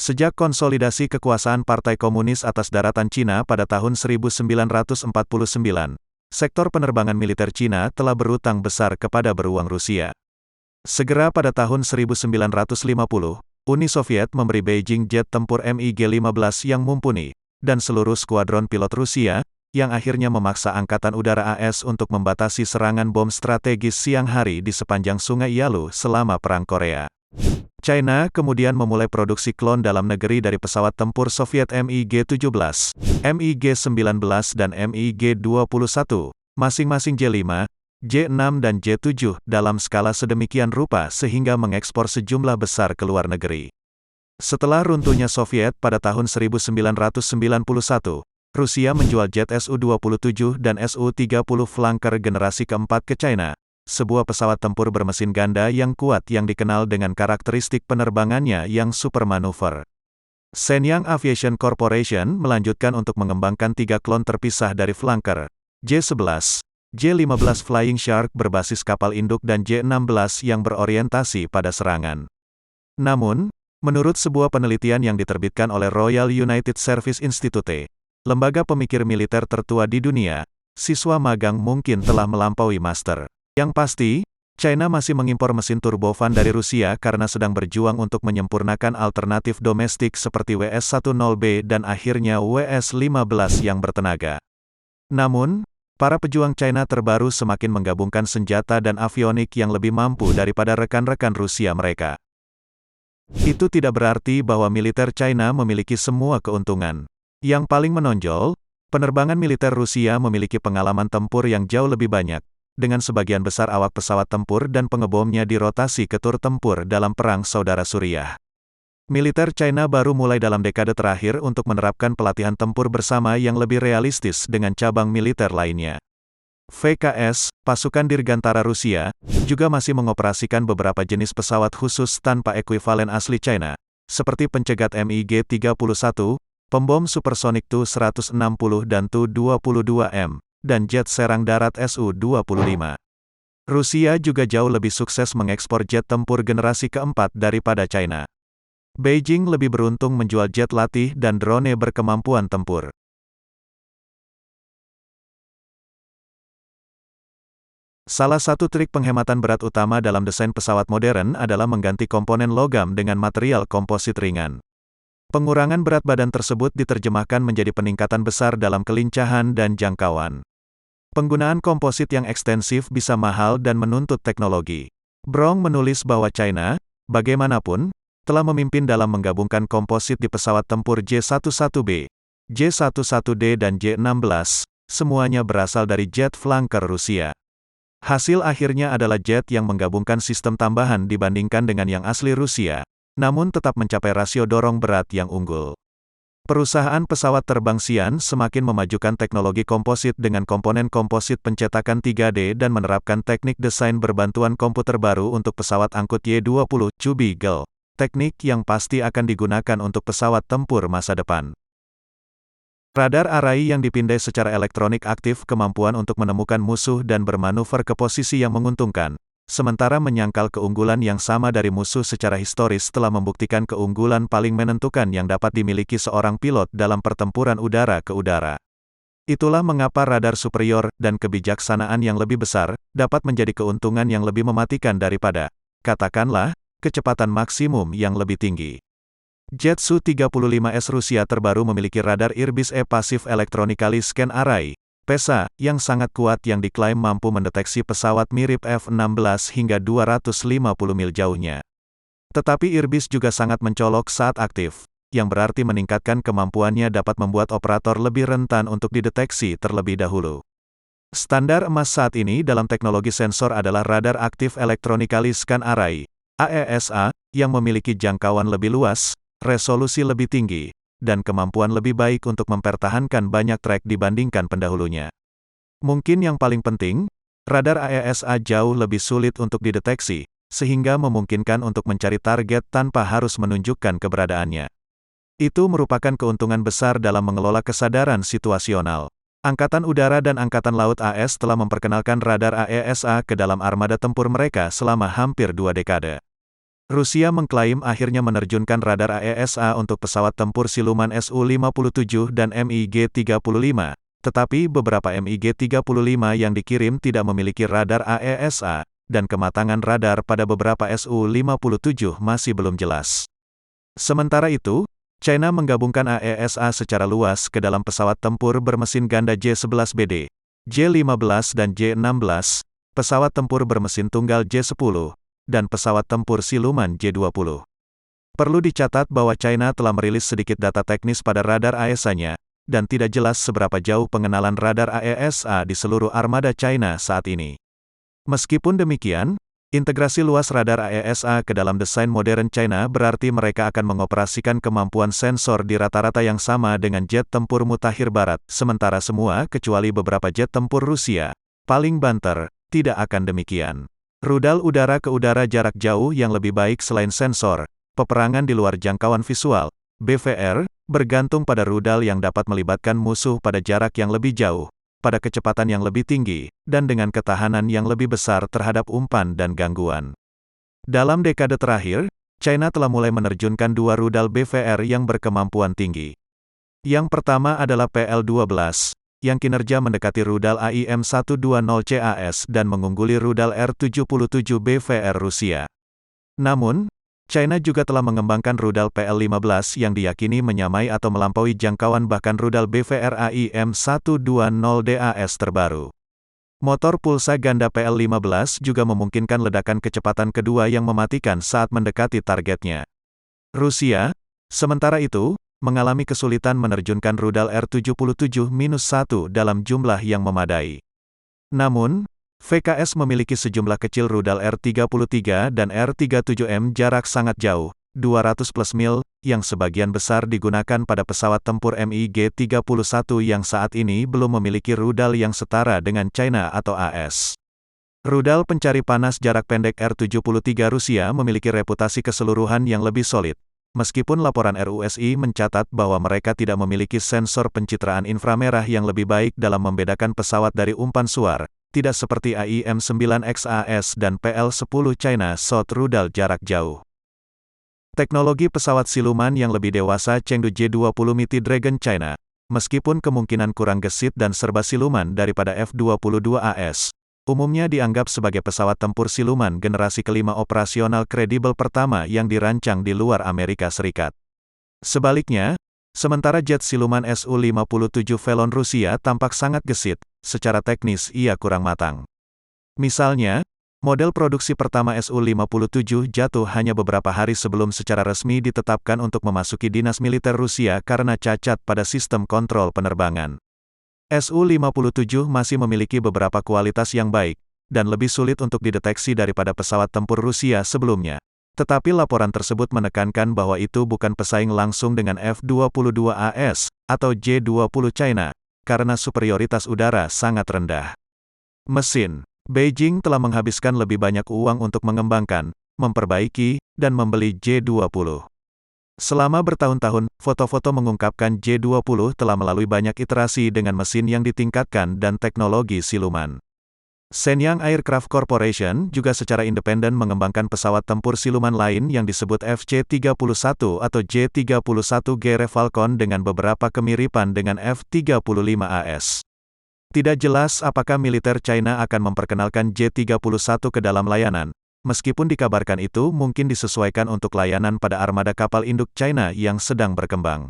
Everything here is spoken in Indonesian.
Sejak konsolidasi kekuasaan Partai Komunis atas daratan Cina pada tahun 1949, sektor penerbangan militer Cina telah berutang besar kepada beruang Rusia. Segera pada tahun 1950, Uni Soviet memberi Beijing jet tempur MiG-15 yang mumpuni, dan seluruh skuadron pilot Rusia, yang akhirnya memaksa Angkatan Udara AS untuk membatasi serangan bom strategis siang hari di sepanjang Sungai Yalu selama Perang Korea. China kemudian memulai produksi klon dalam negeri dari pesawat tempur Soviet MiG-17, MiG-19 dan MiG-21, masing-masing J-5, J-6 dan J-7 dalam skala sedemikian rupa sehingga mengekspor sejumlah besar ke luar negeri. Setelah runtuhnya Soviet pada tahun 1991, Rusia menjual jet Su-27 dan Su-30 flanker generasi keempat ke China, sebuah pesawat tempur bermesin ganda yang kuat yang dikenal dengan karakteristik penerbangannya yang supermanuver. Shenyang Aviation Corporation melanjutkan untuk mengembangkan 3 klon terpisah dari flanker, J-11, J-15 Flying Shark berbasis kapal induk dan J-16 yang berorientasi pada serangan. Namun, menurut sebuah penelitian yang diterbitkan oleh Royal United Service Institute, lembaga pemikir militer tertua di dunia, siswa magang mungkin telah melampaui master. Yang pasti, China masih mengimpor mesin turbofan dari Rusia karena sedang berjuang untuk menyempurnakan alternatif domestik seperti WS-10B dan akhirnya WS-15 yang bertenaga. Namun, para pejuang China terbaru semakin menggabungkan senjata dan avionik yang lebih mampu daripada rekan-rekan Rusia mereka. Itu tidak berarti bahwa militer China memiliki semua keuntungan. Yang paling menonjol, penerbangan militer Rusia memiliki pengalaman tempur yang jauh lebih banyak, dengan sebagian besar awak pesawat tempur dan pengebomnya dirotasi ke tur tempur dalam Perang Saudara Suriah. Militer China baru mulai dalam dekade terakhir untuk menerapkan pelatihan tempur bersama yang lebih realistis dengan cabang militer lainnya. VKS, pasukan Dirgantara Rusia, juga masih mengoperasikan beberapa jenis pesawat khusus tanpa ekuivalen asli China, seperti pencegat MiG-31, pembom supersonik Tu-160 dan Tu-22M, dan jet serang darat Su-25. Rusia juga jauh lebih sukses mengekspor jet tempur generasi keempat daripada China. Beijing lebih beruntung menjual jet latih dan drone berkemampuan tempur. Salah satu trik penghematan berat utama dalam desain pesawat modern adalah mengganti komponen logam dengan material komposit ringan. Pengurangan berat badan tersebut diterjemahkan menjadi peningkatan besar dalam kelincahan dan jangkauan. Penggunaan komposit yang ekstensif bisa mahal dan menuntut teknologi. Brong menulis bahwa China, bagaimanapun, telah memimpin dalam menggabungkan komposit di pesawat tempur J-11B, J-11D dan J-16, semuanya berasal dari jet flanker Rusia. Hasil akhirnya adalah jet yang menggabungkan sistem tambahan dibandingkan dengan yang asli Rusia, namun tetap mencapai rasio dorong berat yang unggul. Perusahaan pesawat terbang Xi'an semakin memajukan teknologi komposit dengan komponen komposit pencetakan 3D dan menerapkan teknik desain berbantuan komputer baru untuk pesawat angkut Y-20 Chu Beagle, teknik yang pasti akan digunakan untuk pesawat tempur masa depan. Radar arai yang dipindai secara elektronik aktif kemampuan untuk menemukan musuh dan bermanuver ke posisi yang menguntungkan, sementara menyangkal keunggulan yang sama dari musuh secara historis telah membuktikan keunggulan paling menentukan yang dapat dimiliki seorang pilot dalam pertempuran udara ke udara. Itulah mengapa radar superior dan kebijaksanaan yang lebih besar dapat menjadi keuntungan yang lebih mematikan daripada, katakanlah, kecepatan maksimum yang lebih tinggi. Jet Su-35S Rusia terbaru memiliki radar Irbis E-Passive Electronically Scan Array, PESA, yang sangat kuat yang diklaim mampu mendeteksi pesawat mirip F-16 hingga 250 mil jauhnya. Tetapi Irbis juga sangat mencolok saat aktif, yang berarti meningkatkan kemampuannya dapat membuat operator lebih rentan untuk dideteksi terlebih dahulu. Standar emas saat ini dalam teknologi sensor adalah Radar Active Electronically Scan Array, AESA, yang memiliki jangkauan lebih luas, resolusi lebih tinggi, dan kemampuan lebih baik untuk mempertahankan banyak trek dibandingkan pendahulunya. Mungkin yang paling penting, radar AESA jauh lebih sulit untuk dideteksi, sehingga memungkinkan untuk mencari target tanpa harus menunjukkan keberadaannya. Itu merupakan keuntungan besar dalam mengelola kesadaran situasional. Angkatan Udara dan Angkatan Laut AS telah memperkenalkan radar AESA ke dalam armada tempur mereka selama hampir 2 dekade. Rusia mengklaim akhirnya menerjunkan radar AESA untuk pesawat tempur siluman Su-57 dan MiG-35, tetapi beberapa MiG-35 yang dikirim tidak memiliki radar AESA, dan kematangan radar pada beberapa Su-57 masih belum jelas. Sementara itu, China menggabungkan AESA secara luas ke dalam pesawat tempur bermesin ganda J-11BD, J-15 dan J-16, pesawat tempur bermesin tunggal J-10, dan pesawat tempur siluman J-20. Perlu dicatat bahwa China telah merilis sedikit data teknis pada radar AESA-nya, dan tidak jelas seberapa jauh pengenalan radar AESA di seluruh armada China saat ini. Meskipun demikian, integrasi luas radar AESA ke dalam desain modern China berarti mereka akan mengoperasikan kemampuan sensor di rata-rata yang sama dengan jet tempur mutakhir barat, sementara semua kecuali beberapa jet tempur Rusia, paling banter, tidak akan demikian. Rudal udara ke udara jarak jauh yang lebih baik selain sensor, peperangan di luar jangkauan visual, BVR, bergantung pada rudal yang dapat melibatkan musuh pada jarak yang lebih jauh, pada kecepatan yang lebih tinggi, dan dengan ketahanan yang lebih besar terhadap umpan dan gangguan. Dalam dekade terakhir, China telah mulai menerjunkan dua rudal BVR yang berkemampuan tinggi. Yang pertama adalah PL-12, yang kinerja mendekati rudal AIM-120CAS dan mengungguli rudal R-77 BVR Rusia. Namun, China juga telah mengembangkan rudal PL-15 yang diyakini menyamai atau melampaui jangkauan bahkan rudal BVR AIM-120DAS terbaru. Motor pulsa ganda PL-15 juga memungkinkan ledakan kecepatan kedua yang mematikan saat mendekati targetnya. Rusia, sementara itu, mengalami kesulitan menerjunkan rudal R-77-1 dalam jumlah yang memadai. Namun, VKS memiliki sejumlah kecil rudal R-33 dan R-37M jarak sangat jauh, 200+ mil, yang sebagian besar digunakan pada pesawat tempur MiG-31 yang saat ini belum memiliki rudal yang setara dengan China atau AS. Rudal pencari panas jarak pendek R-73 Rusia memiliki reputasi keseluruhan yang lebih solid. Meskipun laporan RUSI mencatat bahwa mereka tidak memiliki sensor pencitraan inframerah yang lebih baik dalam membedakan pesawat dari umpan suar, tidak seperti AIM-9XAS dan PL-10 China South rudal jarak jauh. Teknologi pesawat siluman yang lebih dewasa Chengdu J-20 Mighty Dragon China, meskipun kemungkinan kurang gesit dan serba siluman daripada F-22AS, umumnya dianggap sebagai pesawat tempur siluman generasi kelima operasional kredibel pertama yang dirancang di luar Amerika Serikat. Sebaliknya, sementara jet siluman Su-57 Velon Rusia tampak sangat gesit, secara teknis ia kurang matang. Misalnya, model produksi pertama Su-57 jatuh hanya beberapa hari sebelum secara resmi ditetapkan untuk memasuki dinas militer Rusia karena cacat pada sistem kontrol penerbangan. Su-57 masih memiliki beberapa kualitas yang baik, dan lebih sulit untuk dideteksi daripada pesawat tempur Rusia sebelumnya. Tetapi laporan tersebut menekankan bahwa itu bukan pesaing langsung dengan F-22AS, atau J-20 China, karena superioritas udara sangat rendah. Mesin, Beijing telah menghabiskan lebih banyak uang untuk mengembangkan, memperbaiki, dan membeli J-20. Selama bertahun-tahun, foto-foto mengungkapkan J-20 telah melalui banyak iterasi dengan mesin yang ditingkatkan dan teknologi siluman. Shenyang Aircraft Corporation juga secara independen mengembangkan pesawat tempur siluman lain yang disebut FC-31 atau J-31G Falcon dengan beberapa kemiripan dengan F-35AS. Tidak jelas apakah militer China akan memperkenalkan J-31 ke dalam layanan. Meskipun dikabarkan itu mungkin disesuaikan untuk layanan pada armada kapal induk China yang sedang berkembang.